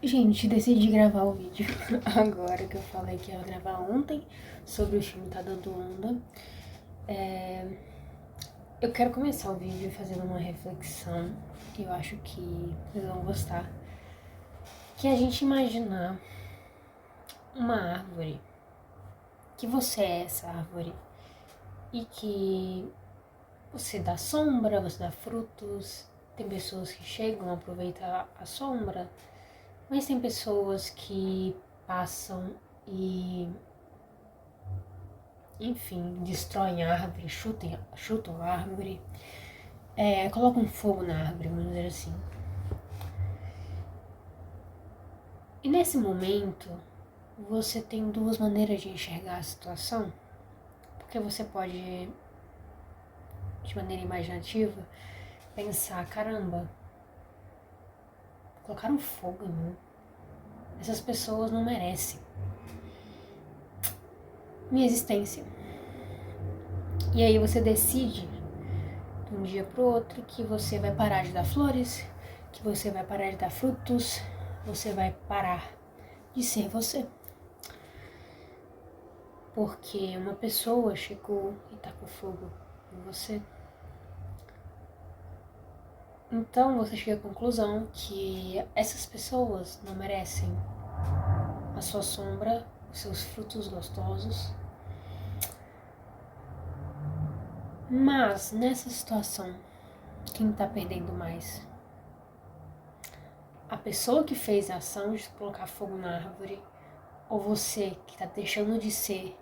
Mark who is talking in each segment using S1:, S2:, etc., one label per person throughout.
S1: Gente, decidi gravar o vídeo agora que eu falei que ia gravar ontem sobre o filme Tá Dando Onda. Eu quero começar o vídeo fazendo uma reflexão que eu acho que vocês vão gostar. Que é a gente imaginar uma árvore, que você é essa árvore e que você dá sombra, você dá frutos. Tem pessoas que chegam a aproveitar a sombra, mas tem pessoas que passam e, enfim, destroem a árvore, chutam a árvore, colocam fogo na árvore, vamos dizer assim. E nesse momento, você tem duas maneiras de enxergar a situação, porque você pode, de maneira imaginativa, pensar, caramba, colocaram fogo em mim. Essas pessoas não merecem minha existência. E aí você decide, de um dia pro outro, que você vai parar de dar flores, que você vai parar de dar frutos, você vai parar de ser você. Porque uma pessoa chegou e tacou fogo em você. Então você chega à conclusão que essas pessoas não merecem a sua sombra, os seus frutos gostosos. Mas nessa situação, quem tá perdendo mais? A pessoa que fez a ação de colocar fogo na árvore, ou você que tá deixando de ser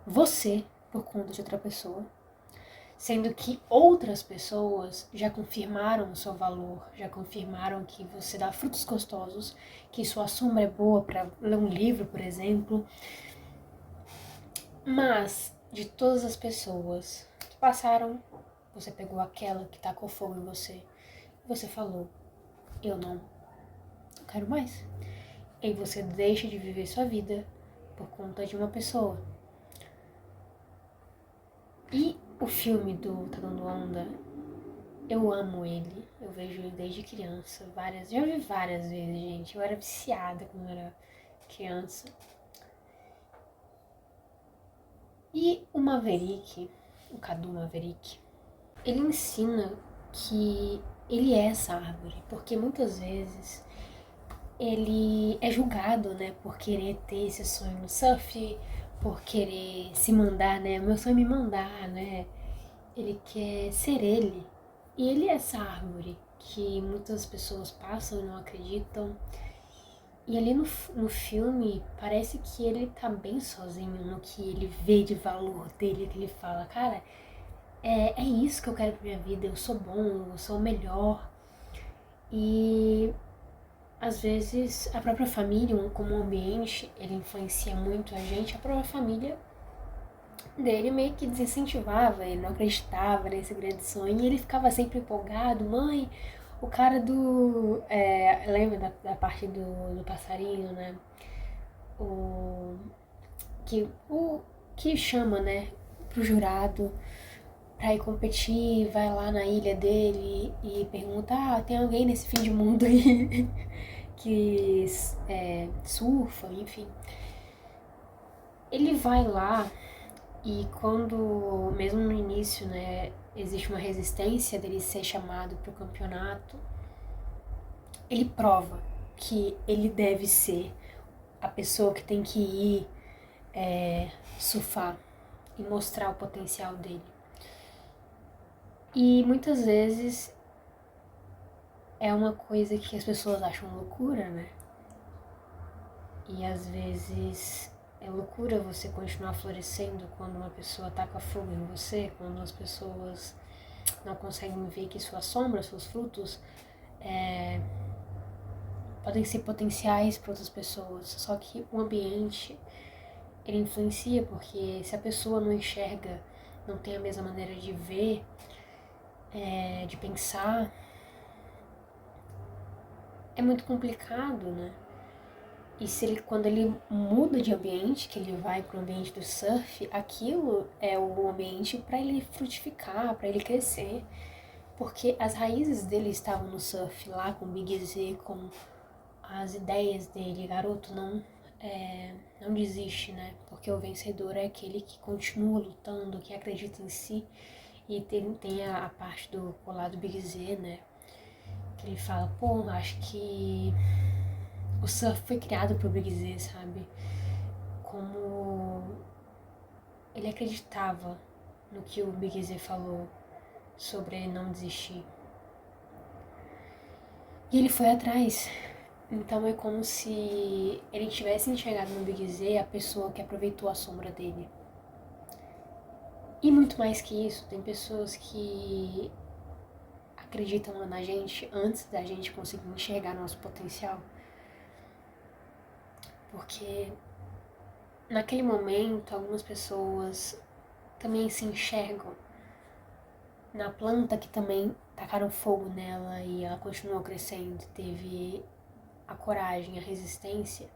S1: você por conta de outra pessoa? Sendo que outras pessoas já confirmaram o seu valor, já confirmaram que você dá frutos gostosos, que sua sombra é boa para ler um livro, por exemplo. Mas, de todas as pessoas que passaram, você pegou aquela que tacou fogo em você e você falou, eu não quero mais. E aí você deixa de viver sua vida por conta de uma pessoa. E o filme do Tá Dando Onda, eu amo ele, eu vejo ele desde criança, já vi várias vezes, gente. Eu era viciada quando eu era criança. E o Maverick, o Cadu Maverick, ele ensina que ele é essa árvore, porque muitas vezes ele é julgado, né, por querer ter esse sonho no surf, por querer se mandar, né, meu sonho é me mandar, né, ele quer ser ele. E ele é essa árvore que muitas pessoas passam e não acreditam. E ali no filme, parece que ele tá bem sozinho no que ele vê de valor dele, que ele fala, cara, é isso que eu quero pra minha vida, eu sou bom, eu sou o melhor. E às vezes a própria família, como um ambiente, ele influencia muito a gente, a própria família dele meio que desincentivava, ele não acreditava nesse grande sonho e ele ficava sempre empolgado, mãe, o cara do. Lembra da parte do passarinho, né? O o que chama, né, pro jurado pra ir competir, vai lá na ilha dele e pergunta, tem alguém nesse fim de mundo aí que surfa, enfim. Ele vai lá e quando, mesmo no início, né, existe uma resistência dele ser chamado pro campeonato, ele prova que ele deve ser a pessoa que tem que ir surfar e mostrar o potencial dele. E muitas vezes é uma coisa que as pessoas acham loucura, né? E às vezes é loucura você continuar florescendo quando uma pessoa taca fogo em você, quando as pessoas não conseguem ver que sua sombra, seus frutos podem ser potenciais para outras pessoas. Só que o ambiente, ele influencia porque se a pessoa não enxerga, não tem a mesma maneira de ver, de pensar, é muito complicado, né? E se ele, quando ele muda de ambiente, que ele vai para o ambiente do surf, aquilo é o ambiente para ele frutificar, para ele crescer. Porque as raízes dele estavam no surf, lá com o Big Z, com as ideias dele. Garoto, não desiste, né? Porque o vencedor é aquele que continua lutando, que acredita em si. E tem a parte do lado Big Z, né? Que ele fala, pô, acho que o surf foi criado pro Big Z, sabe? Como ele acreditava no que o Big Z falou sobre ele não desistir. E ele foi atrás. Então é como se ele tivesse enxergado no Big Z a pessoa que aproveitou a sombra dele. E muito mais que isso, tem pessoas que acreditam na gente antes da gente conseguir enxergar nosso potencial. Porque naquele momento algumas pessoas também se enxergam na planta que também tacaram fogo nela e ela continuou crescendo, teve a coragem, a resistência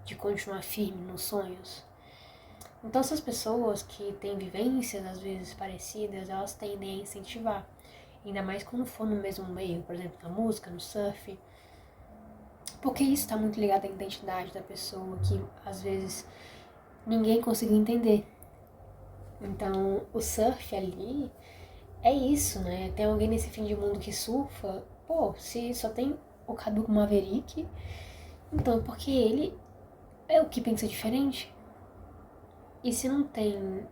S1: de continuar firme nos sonhos. Então essas pessoas que têm vivências às vezes parecidas, elas tendem a incentivar, ainda mais quando for no mesmo meio, por exemplo, na música, no surf, porque isso está muito ligado à identidade da pessoa, que às vezes ninguém conseguiu entender. Então o surf ali é isso, né? Tem alguém nesse fim de mundo que surfa, pô, se só tem o Cadu Maverick, então porque ele é o que pensa diferente. E se não tem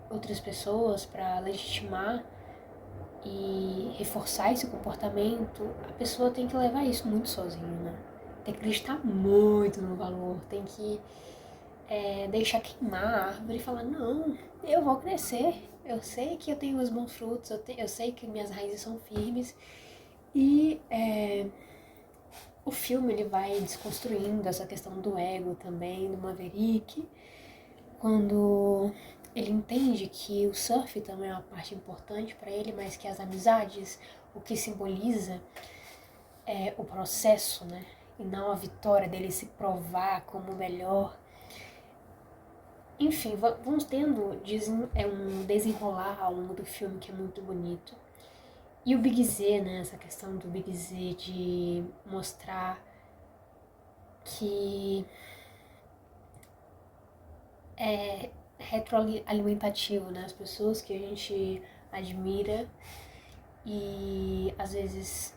S1: outras pessoas para legitimar e reforçar esse comportamento, a pessoa tem que levar isso muito sozinha, né? Tem que acreditar muito no valor, tem que deixar queimar a árvore e falar, não, eu vou crescer, eu sei que eu tenho os bons frutos, eu sei que minhas raízes são firmes. E o filme ele vai desconstruindo essa questão do ego também, do Maverick, quando ele entende que o surf também é uma parte importante para ele, mas que as amizades, o que simboliza é o processo, né? E não a vitória dele se provar como o melhor. Enfim, vamos tendo um desenrolar ao longo do filme que é muito bonito. E o Big Z, né? Essa questão do Big Z de mostrar que é retroalimentativo, né? As pessoas que a gente admira e às vezes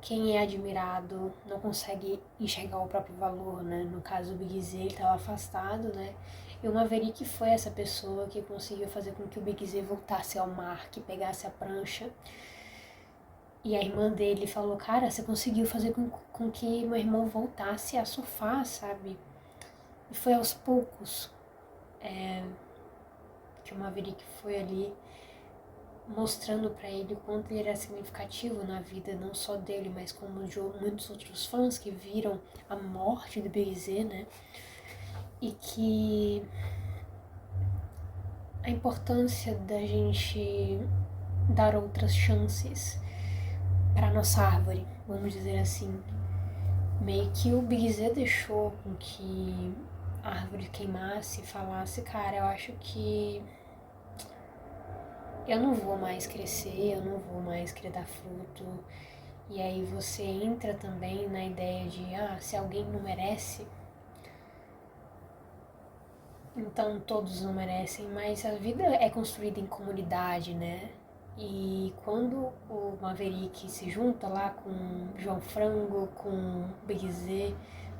S1: quem é admirado não consegue enxergar o próprio valor, né? No caso, o Big Z, ele estava afastado, né? E o Maverick foi essa pessoa que conseguiu fazer com que o Big Z voltasse ao mar, que pegasse a prancha. E a irmã dele falou, cara, você conseguiu fazer com que meu irmão voltasse a surfar, sabe? E foi aos poucos que o Maverick foi ali mostrando para ele o quanto ele era significativo na vida, não só dele, mas como de muitos outros fãs que viram a morte do Big Z, né? E que a importância da gente dar outras chances para nossa árvore, vamos dizer assim. Meio que o Big Z deixou com que a árvore queimasse e falasse, cara, eu acho que eu não vou mais crescer, eu não vou mais querer dar fruto. E aí você entra também na ideia de, se alguém não merece, então todos não merecem, mas a vida é construída em comunidade, né? E quando o Maverick se junta lá com o João Frango, com o Big Z,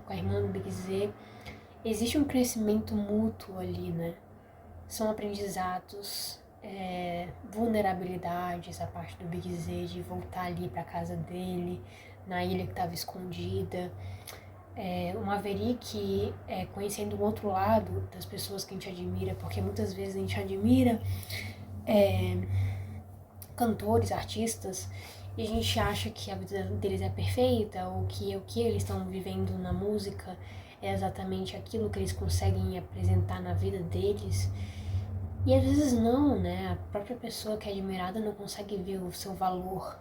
S1: com a irmã do Big Z, existe um crescimento mútuo ali, né? São aprendizados, vulnerabilidades, a parte do Big Z de voltar ali pra casa dele, na ilha que estava escondida. O Maverick conhecendo o outro lado das pessoas que a gente admira, porque muitas vezes a gente admira cantores, artistas, e a gente acha que a vida deles é perfeita, ou que o que eles estão vivendo na música é exatamente aquilo que eles conseguem apresentar na vida deles. E às vezes não, né? A própria pessoa que é admirada não consegue ver o seu valor.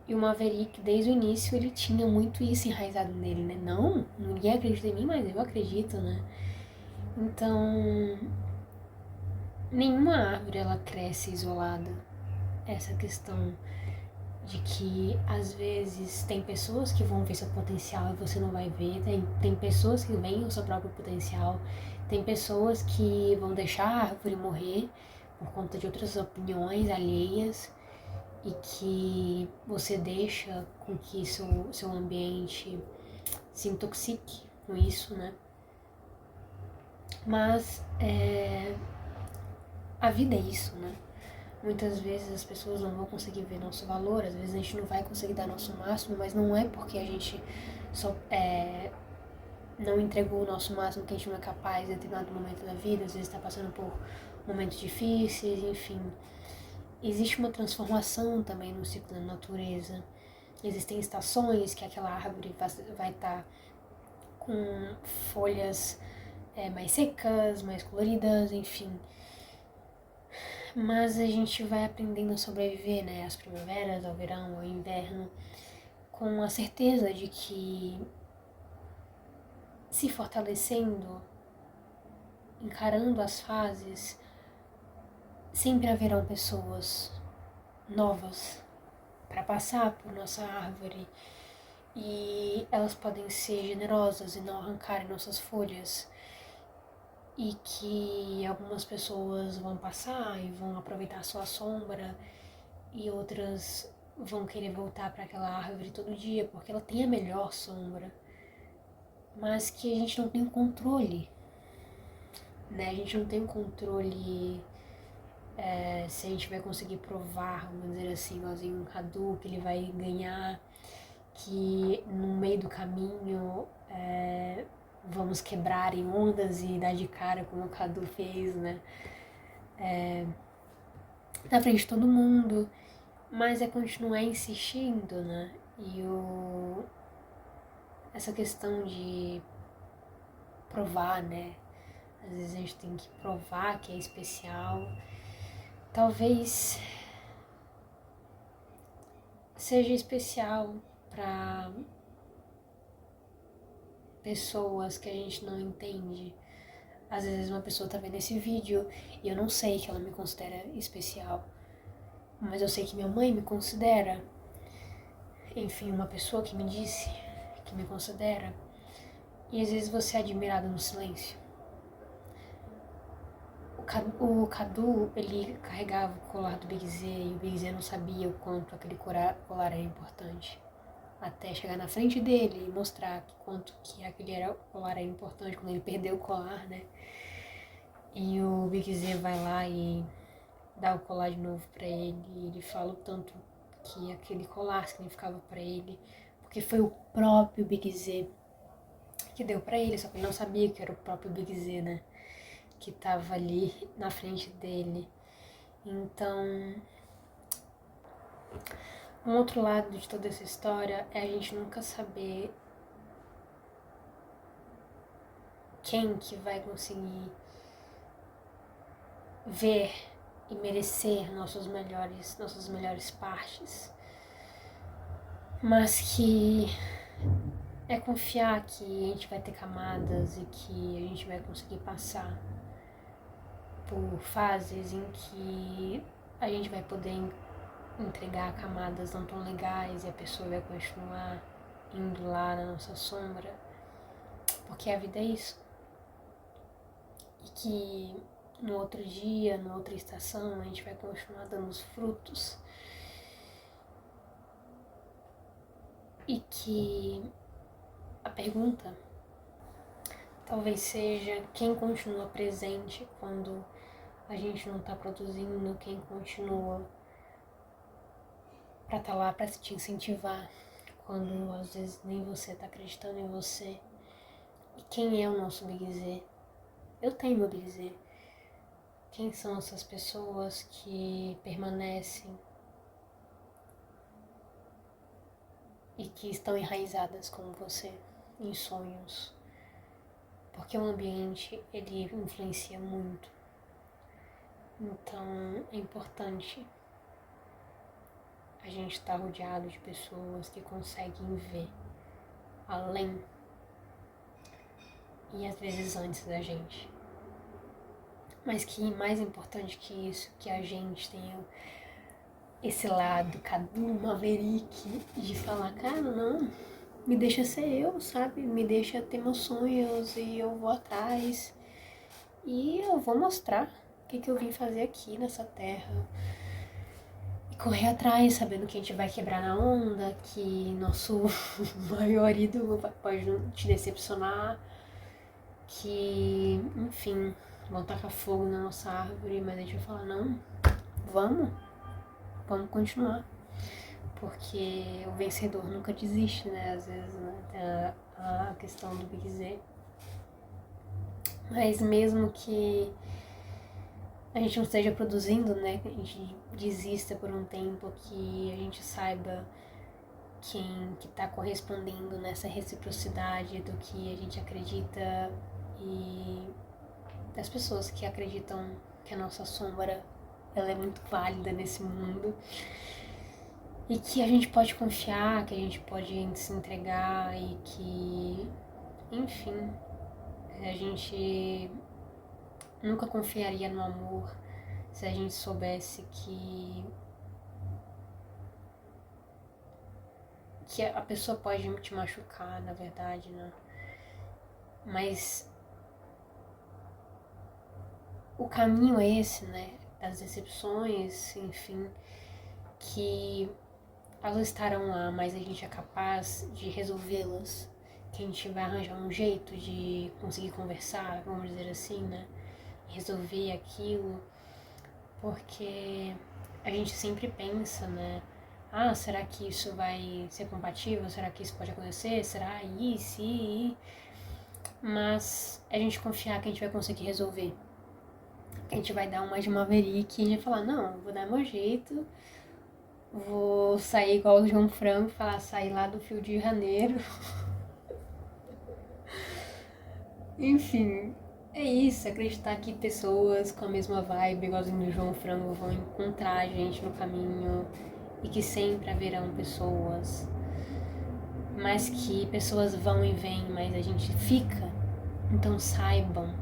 S1: E o Maverick, desde o início, ele tinha muito isso enraizado nele, né? Não, ninguém acredita em mim, mas eu acredito, né? Então, nenhuma árvore ela cresce isolada. Essa questão de que às vezes tem pessoas que vão ver seu potencial e você não vai ver, tem pessoas que veem o seu próprio potencial, tem pessoas que vão deixar a árvore morrer por conta de outras opiniões alheias e que você deixa com que seu ambiente se intoxique com isso, né? Mas a vida é isso, né? Muitas vezes as pessoas não vão conseguir ver nosso valor, às vezes a gente não vai conseguir dar nosso máximo, mas não é porque a gente só não entregou o nosso máximo que a gente não é capaz em determinado momento da vida, às vezes está passando por momentos difíceis, enfim. Existe uma transformação também no ciclo da natureza. Existem estações que aquela árvore vai estar com folhas mais secas, mais coloridas, enfim. Mas a gente vai aprendendo a sobreviver, né? Às primaveras, ao verão, ao inverno, com a certeza de que se fortalecendo, encarando as fases, sempre haverão pessoas novas para passar por nossa árvore e elas podem ser generosas e não arrancarem nossas folhas. E que algumas pessoas vão passar e vão aproveitar a sua sombra e outras vão querer voltar para aquela árvore todo dia porque ela tem a melhor sombra, mas que a gente não tem controle, né? A gente não tem controle se a gente vai conseguir provar, vamos dizer assim, igualzinho um Cadu, que ele vai ganhar, que no meio do caminho vamos quebrar em ondas e dar de cara como o Cadu fez, né? Na frente de todo mundo, mas é continuar insistindo, né? E essa questão de provar, né? Às vezes a gente tem que provar que é especial. Talvez seja especial para pessoas que a gente não entende. Às vezes uma pessoa tá vendo esse vídeo e eu não sei que ela me considera especial, mas eu sei que minha mãe me considera. Enfim, uma pessoa que me disse que me considera. E às vezes você é admirado no silêncio. O Cadu, ele carregava o colar do Big Z e o Big Z não sabia o quanto aquele colar era importante. Até chegar na frente dele e mostrar quanto que aquele colar era importante quando ele perdeu o colar, né? E o Big Z vai lá e dá o colar de novo pra ele e ele fala o tanto que aquele colar significava pra ele, porque foi o próprio Big Z que deu pra ele, só que ele não sabia que era o próprio Big Z, né? Que tava ali na frente dele. Então, um outro lado de toda essa história é a gente nunca saber quem que vai conseguir ver e merecer nossas melhores partes, mas que é confiar que a gente vai ter camadas e que a gente vai conseguir passar por fases em que a gente vai poder entregar camadas não tão legais e a pessoa vai continuar indo lá na nossa sombra, porque a vida é isso. E que no outro dia, na outra estação, a gente vai continuar dando os frutos. E que a pergunta talvez seja quem continua presente quando a gente não tá produzindo, quem continua pra tá lá pra te incentivar quando às vezes nem você tá acreditando em você. E quem é o nosso Big Z? Eu tenho meu Big Z. Quem são essas pessoas que permanecem e que estão enraizadas como você, em sonhos? Porque o ambiente, ele influencia muito. Então, é importante a gente estar rodeado de pessoas que conseguem ver além e às vezes antes da gente. Mas que mais importante que isso, que a gente tenha esse lado Cadu Maverick de falar, cara, não, me deixa ser eu, sabe? Me deixa ter meus sonhos e eu vou atrás. E eu vou mostrar o que eu vim fazer aqui nessa terra. E correr atrás, sabendo que a gente vai quebrar na onda, que nosso maior ídolo pode te decepcionar, que, enfim, vão tacar fogo na nossa árvore, mas a gente vai falar, não, vamos continuar. Porque o vencedor nunca desiste, né? Às vezes, né? Tem a questão do Big Z. Mas mesmo que a gente não esteja produzindo, né? Que a gente desista por um tempo, que a gente saiba quem que tá correspondendo nessa reciprocidade do que a gente acredita e das pessoas que acreditam que a nossa sombra ela é muito válida nesse mundo e que a gente pode confiar, que a gente pode se entregar e que, enfim, a gente nunca confiaria no amor se a gente soubesse que a pessoa pode te machucar, na verdade, né? Mas o caminho é esse, né? Das decepções, enfim, que elas estarão lá, mas a gente é capaz de resolvê-las. Que a gente vai arranjar um jeito de conseguir conversar, vamos dizer assim, né? Resolver aquilo, porque a gente sempre pensa, né? Ah, será que isso vai ser compatível? Será que isso pode acontecer? Será isso? Mas a gente confiar que a gente vai conseguir resolver. Que a gente vai dar uma de Maverick e a gente vai falar, não, vou dar meu jeito, vou sair igual o João Franco, falar, sair lá do Rio de Janeiro. Enfim, é isso, acreditar que pessoas com a mesma vibe, igualzinho do João Frango, vão encontrar a gente no caminho e que sempre haverão pessoas, mas que pessoas vão e vêm, mas a gente fica. Então saibam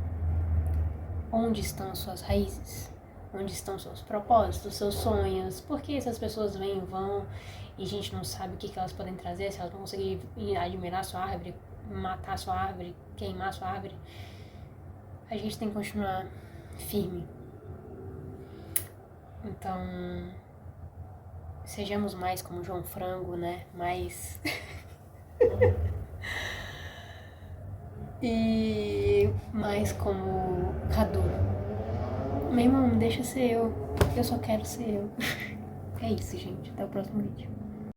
S1: onde estão as suas raízes, onde estão seus propósitos, seus sonhos, porque essas pessoas vêm e vão e a gente não sabe o que elas podem trazer, se elas vão conseguir admirar sua árvore, matar sua árvore, queimar sua árvore. A gente tem que continuar firme. Então, sejamos mais como João Frango, né? Mais... e mais como Cadu. Meu irmão, deixa ser eu. Eu só quero ser eu. É isso, gente. Até o próximo vídeo.